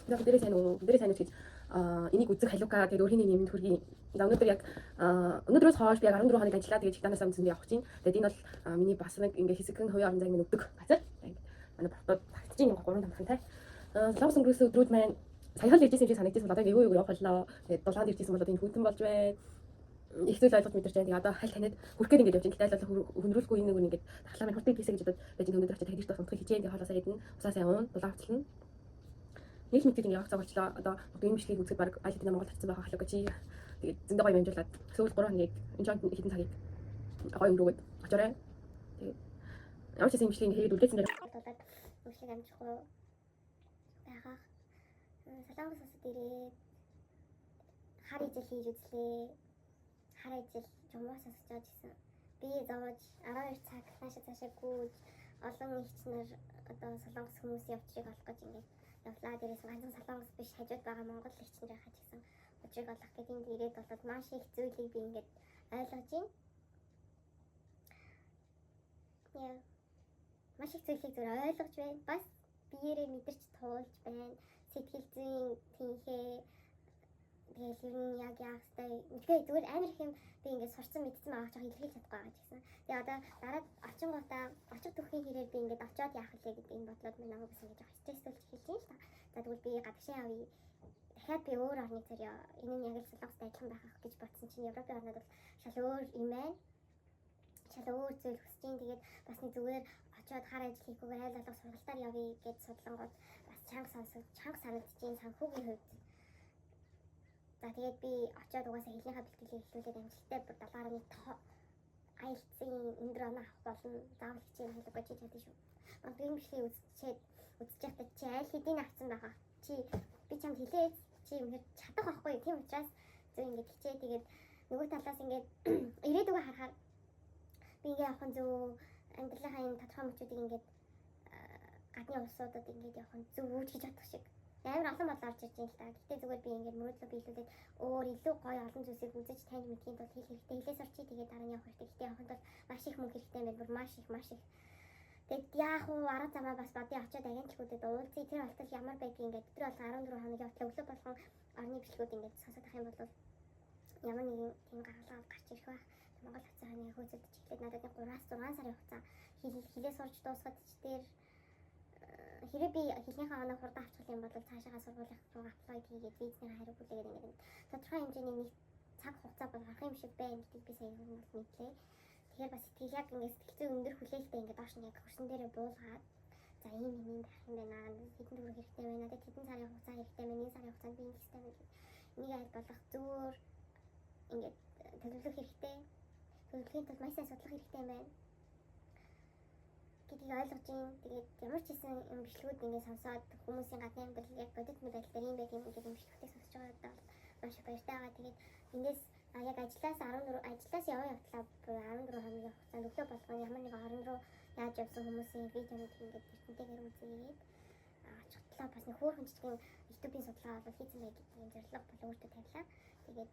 За дээрээ сайн уу гэж энийг үзэх халуука гэдэг өөрхийн нэмэнд хүргэе. За өнөөдөр яг өнөөдрөөс хойш би яг 14 хоног ажиллаа. Тэгээд чигтаанаас амцсан явах чинь. Тэгээд энэ бол миний бас нэг ингээ хэсэгэн хувийн орон зайг минь өгдөг газар. Манай бортод тагтж ийн 3 тамхантай. Солонгос өнгөрөөсөн өдрүүд маань саяхан л иржсэн юм шиг санагдсан бол одоо эвгүй явах боллоо. Тэгээд дулаанд иржсэн бол одоо энэ хүнтэн болж байна. Их зүйл ойлгож мэдэрч байна. Тэгээд одоо хальт танид хүрхээр ингэж явж байна. Гэтэл хөндрүүлгүй нэг үнэ ингэж тахлаа минь хурдыг хийсэ гэж бодоод байж өнөөдөр очиж тавьж тас унтах хичээн гэж хоолоосаа идэн. Усаасаа явна. Дулаавчлна. Нэг мэдээд ингэ явах цаг болчлоо. Одоо энэ бичлэгийг үзэх баг аль хэдийн Монгол очсон байгаа халууга чи. Тэгээд зөндөө гоё амжуулаад сүүл 3 хоногийг энэ жоо хэдэн цагийг гоё өнгөрөөд очоорой. Тэгээд ямар ч юм бичлэгийг хийгээд үлдээсэн дээр болоод бичлэг амжихгүй байгаа. Солонгос улсад ирээд хар ижил хийж үзлээ. Хар ижил жумаас асууж ирсэн. Би зовж 12 цаг цаашаа гүйж олон ихч нар одоо солонгос хүмүүс явчихыг олох гэж ингээд явлаа. Дээрээс ганцхан солонгос биш хажууд байгаа монгол ихчнэрээ хажигсан учрыг олох гэдэг энд ирээд болоод маш их зүйлийг би ингээд ойлгож байна. Яа. Маш их зүйлийг зөв ойлгож байна. Бас биеэрээ мэдэрч туулж байна. Сэтгэл зүйн тэнхээ тэгэл ер нь яг яах вэ? Тэгэхээр зүгээр амар их юм би ингээд сурсан мэдсэн байгаа ч илэрхийлж чадахгүй байгаа ч гэсэн. Тэгээ одоо дараад очингуудаа очих түүхийн хэрээр би ингээд очиод яах вэ гэдэг энэ бодлоод минь намайг бас ингээд жоох стрессүүлж эхэлж байна л та. За тэгвэл би гадагшаа явъя. Дахиад би өөр орны зэрэг энэ нь яг л солонгостой адилхан байх гэж бодсон чинь Европын орнууд бол шал өөр юм байна. Шал өөр зүйл хүсэж байна. Тэгээд бас нэг зүгээр очиод хар ажил хийхгүйгээр айл алга сургалтаар явъя гэж судлангууд бас чанга санагдчихээн санхүүгийн хувьд. За тэгээд би очиод угаасаа хэлнийхээ бэлтгэлийг эхлүүлээд амжилттай 70-ны IELTS-ийн өндөр оноо авах болно. Заавал хичээл хэлэх гэж чадсан шүү. Магадгүй юм шиг үзэж байхдаа чи аль хэдийн авсан байгаа. Чи би чамд хэлээ чи юм чадах байхгүй. Тийм учраас зөв ингэж хичээ тэгээд нөгөө талаас ингээд ирээдүгөө харахаар би ингээ явах нь зөв амьдралынхаа энэ тодорхой мөчүүдийг ингээд гадны улсуудад ингээд явах нь зөв үүж гэж бодох шиг. Амар олон бодол орж ирж байна л та. Гэтэ зүгээр би ингээд мөрөөдлөө биелүүлээд өөр илүү гоё олон зүйлсийг үзэж тань мэдхийн тулд хийх хэрэгтэй. Хэлээс орчий тэгээд дараа нь явах хэрэгтэй. Гэтэ явахын тулд маш их мөнгө хэрэгтэй юм байна. Маш их. Тэгэд яах вэ? Арга замаа бас бодё очиод агентлагуудад уулзъя. Тэр болтол ямар байдгийг ингээд тэр бол 14 хоног явтлаа өглөө болгон орны бичлэгүүд ингээд сонсох юм бол ямар нэгэн тийм гаргалгаа гарч ирэх байх. Монгол хацаа ханы хөөцөлдөж эхлээд надад 3-6 сарын хугацаа хилээ сурч дуусгаад ч дээр хэрэг би хэлнийхээ оноо хурдан авчих юм бол цаашаа сургуулах руу аплай хийгээд визний хариу бүлээгээд ингээд тодорхой хэмжээний нэг цаг хугацаа бол гарах юм шиг байна гэдгийг би сая юм бол мэдлээ. Тэгэхээр бас сэтгэл яг ингээд сэтгэл зүйн өндөр хүлээлттэй ингээд доош нь яг хөрсөн дээрээ буулгаад за ийм байх юм байна. Хэдэн төгрөг хэрэгтэй байна. Надад хэдэн сарын хугацаа хэрэгтэй байна. Энэ сарын хугацаанд би энэ хэрэгтэй байна. Энийг аль болох зөөр ингээд төлөвлөх хэрэгтэй. Төлөвлөхийн тулд маш сайн судлах хэрэгтэй юм байна. Гэдгийг ойлгож ийн. Тэгээд ямар ч хэсэн юм бичлэгүүд ингээд сонсоод хүмүүсийн гадны амьдрал яг бодит мэдээлэл дээр юм байх юм гэдэг юм бичлэгүүдийг сонсож байгаад бол маш баяртай байгаа. Тэгээд эндээс яг ажлаас яваа явтлаа 14 хоногийн хугацаанд өглөө болгон ямар нэг орон руу яаж явсан хүмүүсийн видеонууд ингээд эрдэнэтэйгээр үзээд очихтлаа бас нэг хөөрхөн жижигэн YouTube-ийн судалгаа бол хийсэн байх гэдэг юм зорилго бол өөртөө тавилаа. Тэгээд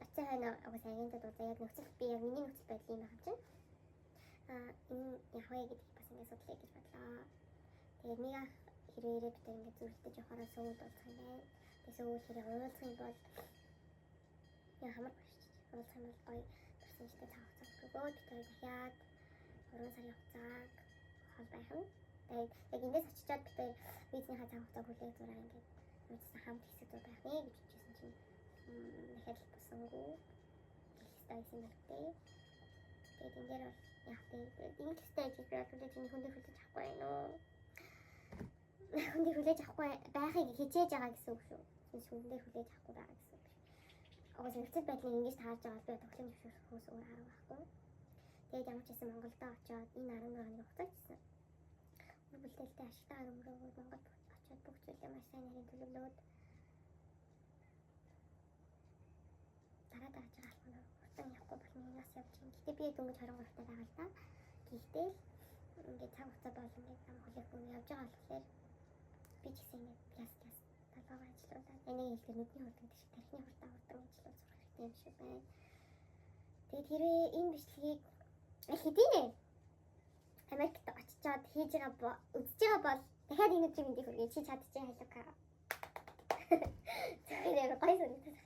оцсон хойно угаасаа агентууд удаа яг нөхцөл би яг миний нөхцөл байдал юм байгаа чинь энэ яг вэ гэдгийг бас ингээд судлаа гэж бодлоо. Тэгээд нэг ах хэрээрээ бид ингээд зүрхтэж явахаараа сөөд болчих юм байна. Тэгээд сөөд хэрэг уулзах юм бол яа хамар уулзах юм бол гоё персенжтэй цаг хугацаа өгөөд бид дахиад 3 сарын хугацааг хол байх юм. Тэгээд яг эндээс очичоод бид визний цаг хугацаа хүлээх зураа ингээд үзсэн хамт хэсэгдүүд байх нэ гэж хэлсэн чинь дахиад босонгүй хэлсэн байлгүй. Тэгээд энэ дээр бол яг тийм стейж хийгээд хүлээж хүлээж авахгүй байна уу? Хүлээж авахгүй байхыг хичээж байгаа гэсэн үг шүү. Хүндээ хүлээж авахгүй байгаа гэсэн үг. Угсаа нөхцөл байдлыг ингэж таарж байгаа бол би тоглоом зөвшөөрөх хөөс өөр арга байхгүй. Тэгээд ямар ч хэсэн Монголдо очиод энэ 14 хоногийн хугацааг гэсэн. Үр бүлтэлтэй ашигтай өнгөрөөгөө Монгол очиод бүх зүйлээ маш сайн нарийн төлөвлөөд дараа тааж байгаа алхам хурдан явахгүй болно нас явж байна. Гэтэ би дөнгөж 23 таа байгаа л та. Гэхдээ ингээд цаг хугацаа бол ингээд ам хүлээх юм явж байгаа болохоор би ч гэсэн ингээд пляс талбайгаар ажиллаулаад энийг хэлэхэд нүдний хурдан тийш тархины хурдан ажиллуулах хэрэгтэй юм шиг байна. Тэгээд хэрвээ энэ бичлэгийг хэдийнэ Америкт очичоод хийж байгаа үзэж байгаа бол дахиад энэ үеийн мэдээ хүргэе чи чадчихжээ халуука. Тэгэхээр гоё санагдаад.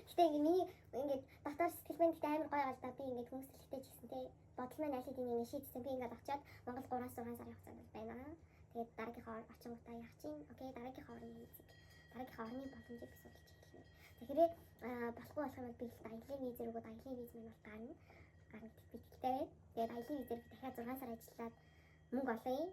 Гэтэ ингээ миний ингээд дотор сэтгэл минь гэдэг амар гоё гал да. Би ингээд хүмүүстэлтэй ч гэсэн те бодол маань аль хэдийн ингээ шийдсэн. Би ингээд очиод Монгол 3-6 сар явах цаг байна. Тэгээд дараагийнхаа очингуудаа яах чинь. Окей, дараагийнхаа орны визийг дараагийнхаа орны боломжийг би судалж эхэлнэ. Тэгэхээр болохгүй болох юм бол би их аялын виз рүүгээ аялын виз минь бол гарна. Гарна гэж би тэгтэй. Тэгээд аялын визээр би дахиад 6 сар ажиллаад мөнгө олъё.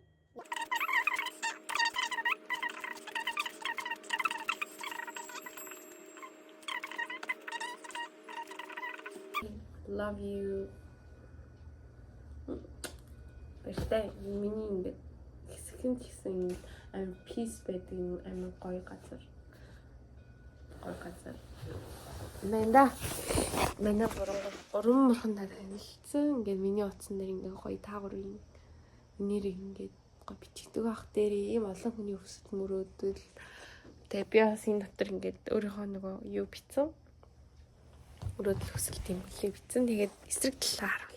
Love you. Баяртай. Миний ингээд хэсэгэн гэсэн амар peace байдаг юм амар гоё газар. Гоё газар. Мэнда. Манай гурван мөрхөн надад хэлсэн. Ингээд миний утсан дээр ингээд гоё таагуурын нэрийг ингээд гоё бичигдэг ах дээр ийм олон хүний өсөлт мөрөөдөл. Тэгээ би бас энэ дотор ингээд өөрийнхөө нөгөө юу бичсэн. Өрөөдөл хүсэлт юм билээ бичсэн. Тэгээд эсрэг талаар